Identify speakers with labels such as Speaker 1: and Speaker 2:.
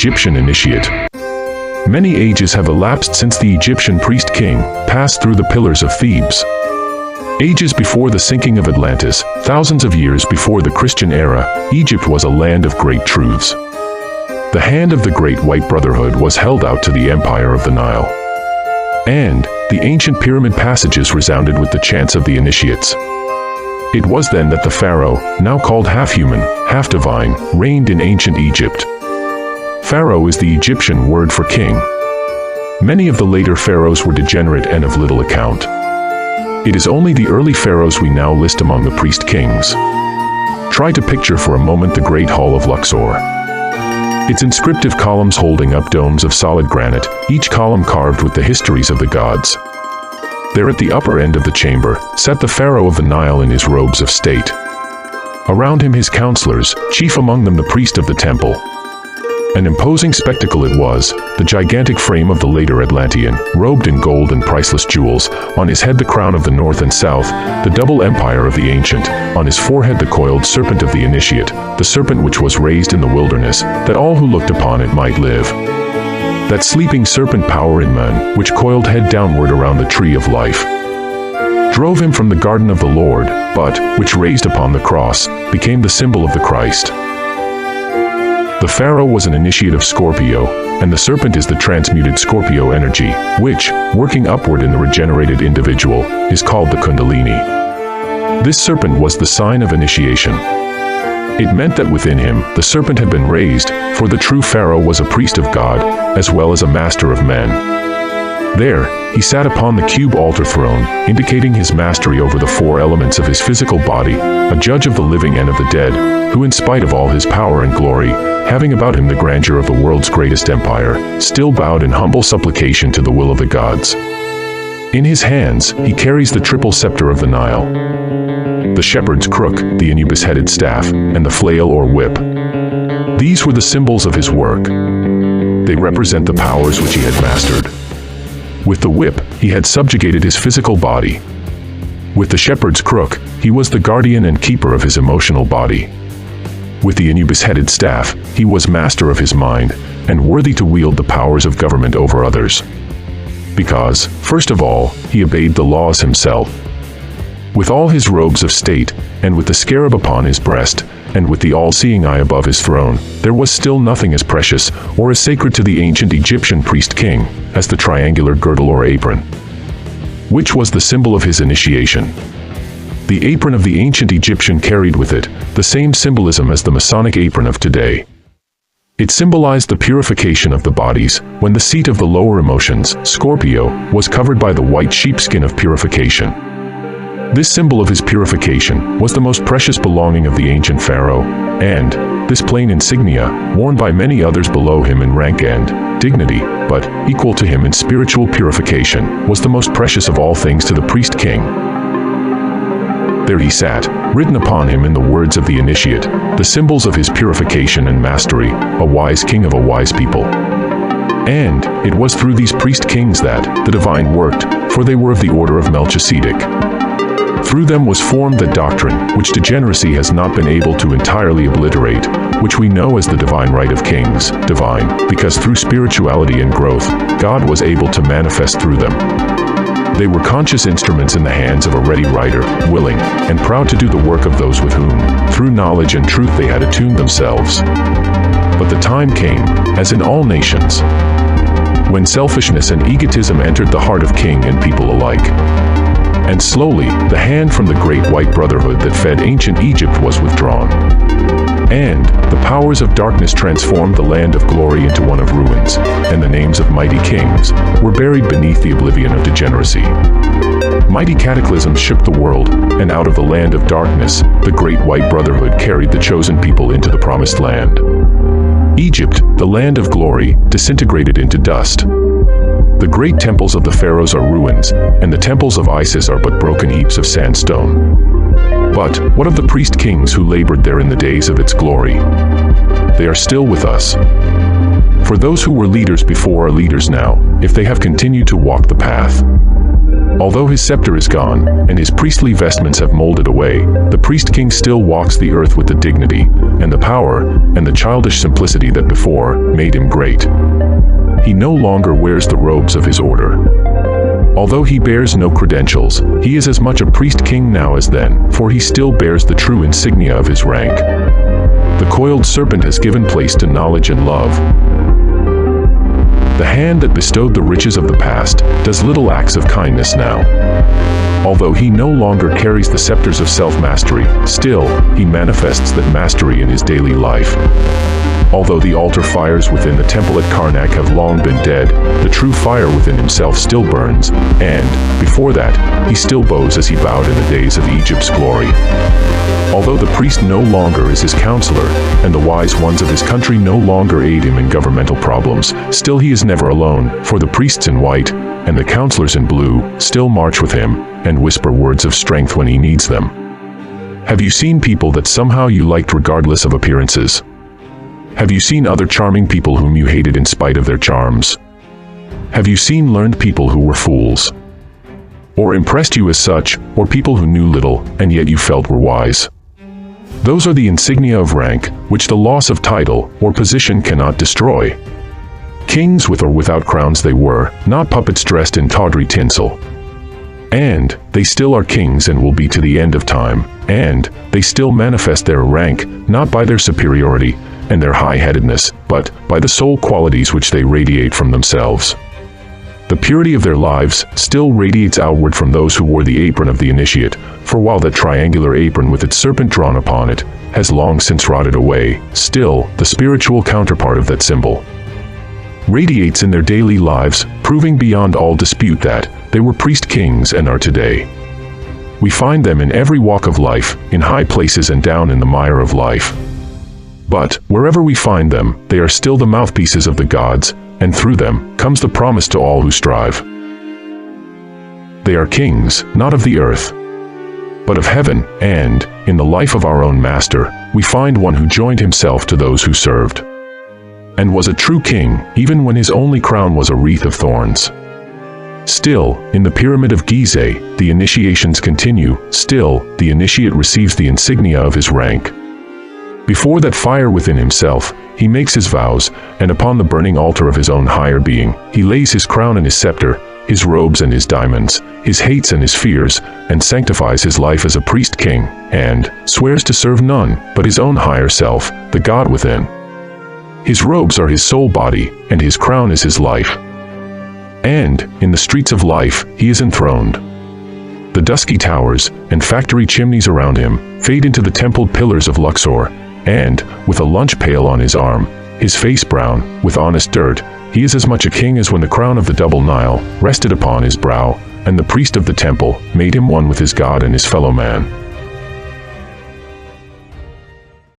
Speaker 1: Egyptian initiate. Many ages have elapsed since the Egyptian priest-king passed through the pillars of Thebes. Ages before the sinking of Atlantis, thousands of years before the Christian era, Egypt was a land of great truths. The hand of the Great White Brotherhood was held out to the empire of the Nile. And the ancient pyramid passages resounded with the chants of the initiates. It was then that the pharaoh, now called half-human, half-divine, reigned in ancient Egypt. Pharaoh is the Egyptian word for king. Many of the later pharaohs were degenerate and of little account. It is only the early pharaohs we now list among the priest-kings. Try to picture for a moment the Great Hall of Luxor. Its inscriptive columns holding up domes of solid granite, each column carved with the histories of the gods. There at the upper end of the chamber sat the pharaoh of the Nile in his robes of state. Around him his counselors, chief among them the priest of the temple. An imposing spectacle it was, the gigantic frame of the later Atlantean, robed in gold and priceless jewels, on his head the crown of the north and south, the double empire of the ancient, on his forehead the coiled serpent of the initiate, the serpent which was raised in the wilderness, that all who looked upon it might live. That sleeping serpent power in man, which coiled head downward around the tree of life, drove him from the garden of the Lord, but, which raised upon the cross, became the symbol of the Christ. The pharaoh was an initiate of Scorpio, and the serpent is the transmuted Scorpio energy, which, working upward in the regenerated individual, is called the Kundalini. This serpent was the sign of initiation. It meant that within him, the serpent had been raised, for the true pharaoh was a priest of God, as well as a master of men. There, he sat upon the cube altar throne, indicating his mastery over the four elements of his physical body, a judge of the living and of the dead, who in spite of all his power and glory, having about him the grandeur of the world's greatest empire, still bowed in humble supplication to the will of the gods. In his hands, he carries the triple scepter of the Nile, the shepherd's crook, the Anubis-headed staff, and the flail or whip. These were the symbols of his work. They represent the powers which he had mastered. With the whip, he had subjugated his physical body. With the shepherd's crook, he was the guardian and keeper of his emotional body. With the Anubis-headed staff, he was master of his mind, and worthy to wield the powers of government over others. Because, first of all, he obeyed the laws himself. With all his robes of state, and with the scarab upon his breast, and with the all-seeing eye above his throne, there was still nothing as precious, or as sacred to the ancient Egyptian priest-king, as the triangular girdle or apron, which was the symbol of his initiation. The apron of the ancient Egyptian carried with it the same symbolism as the Masonic apron of today. It symbolized the purification of the bodies, when the seat of the lower emotions, Scorpio, was covered by the white sheepskin of purification. This symbol of his purification was the most precious belonging of the ancient pharaoh, and this plain insignia, worn by many others below him in rank and dignity, but equal to him in spiritual purification, was the most precious of all things to the priest-king. There he sat, written upon him in the words of the initiate, the symbols of his purification and mastery, a wise king of a wise people. And it was through these priest-kings that the divine worked, for they were of the order of Melchizedek. Through them was formed the doctrine, which degeneracy has not been able to entirely obliterate, which we know as the divine right of kings, divine, because through spirituality and growth, God was able to manifest through them. They were conscious instruments in the hands of a ready writer, willing, and proud to do the work of those with whom, through knowledge and truth they had attuned themselves. But the time came, as in all nations, when selfishness and egotism entered the heart of king and people alike. And slowly, the hand from the Great White Brotherhood that fed ancient Egypt was withdrawn. And the powers of darkness transformed the land of glory into one of ruins, and the names of mighty kings were buried beneath the oblivion of degeneracy. Mighty cataclysms shook the world, and out of the land of darkness, the Great White Brotherhood carried the chosen people into the promised land. Egypt, the land of glory, disintegrated into dust. The great temples of the pharaohs are ruins, and the temples of Isis are but broken heaps of sandstone. But what of the priest-kings who labored there in the days of its glory? They are still with us. For those who were leaders before are leaders now, if they have continued to walk the path. Although his scepter is gone, and his priestly vestments have molded away, the priest-king still walks the earth with the dignity, and the power, and the childish simplicity that before made him great. He no longer wears the robes of his order. Although he bears no credentials, he is as much a priest-king now as then, for he still bears the true insignia of his rank. The coiled serpent has given place to knowledge and love. The hand that bestowed the riches of the past does little acts of kindness now. Although he no longer carries the scepters of self-mastery, still, he manifests that mastery in his daily life. Although the altar fires within the temple at Karnak have long been dead, the true fire within himself still burns, and, before that, he still bows as he bowed in the days of Egypt's glory. Although the priest no longer is his counselor, and the wise ones of his country no longer aid him in governmental problems, still he is never alone, for the priests in white, and the counselors in blue, still march with him, and whisper words of strength when he needs them. Have you seen people that somehow you liked regardless of appearances? Have you seen other charming people whom you hated in spite of their charms? Have you seen learned people who were fools? Or impressed you as such, or people who knew little, and yet you felt were wise? Those are the insignia of rank, which the loss of title or position cannot destroy. Kings with or without crowns they were, not puppets dressed in tawdry tinsel. And they still are kings and will be to the end of time, and they still manifest their rank, not by their superiority and their high-headedness, but by the soul qualities which they radiate from themselves. The purity of their lives still radiates outward from those who wore the apron of the initiate, for while that triangular apron with its serpent drawn upon it has long since rotted away, still the spiritual counterpart of that symbol radiates in their daily lives, proving beyond all dispute that they were priest-kings and are today. We find them in every walk of life, in high places and down in the mire of life. But wherever we find them, they are still the mouthpieces of the gods, and through them comes the promise to all who strive. They are kings, not of the earth, but of heaven, and, in the life of our own Master, we find one who joined himself to those who served, and was a true king, even when his only crown was a wreath of thorns. Still, in the Pyramid of Gizeh, the initiations continue, still, the initiate receives the insignia of his rank. Before that fire within himself, he makes his vows, and upon the burning altar of his own higher being, he lays his crown and his scepter, his robes and his diamonds, his hates and his fears, and sanctifies his life as a priest-king, and swears to serve none but his own higher self, the God within. His robes are his soul body, and his crown is his life. And, in the streets of life, he is enthroned. The dusky towers and factory chimneys around him fade into the templed pillars of Luxor, and, with a lunch pail on his arm, his face brown with honest dirt, he is as much a king as when the crown of the double Nile rested upon his brow, and the priest of the temple made him one with his God and his fellow man.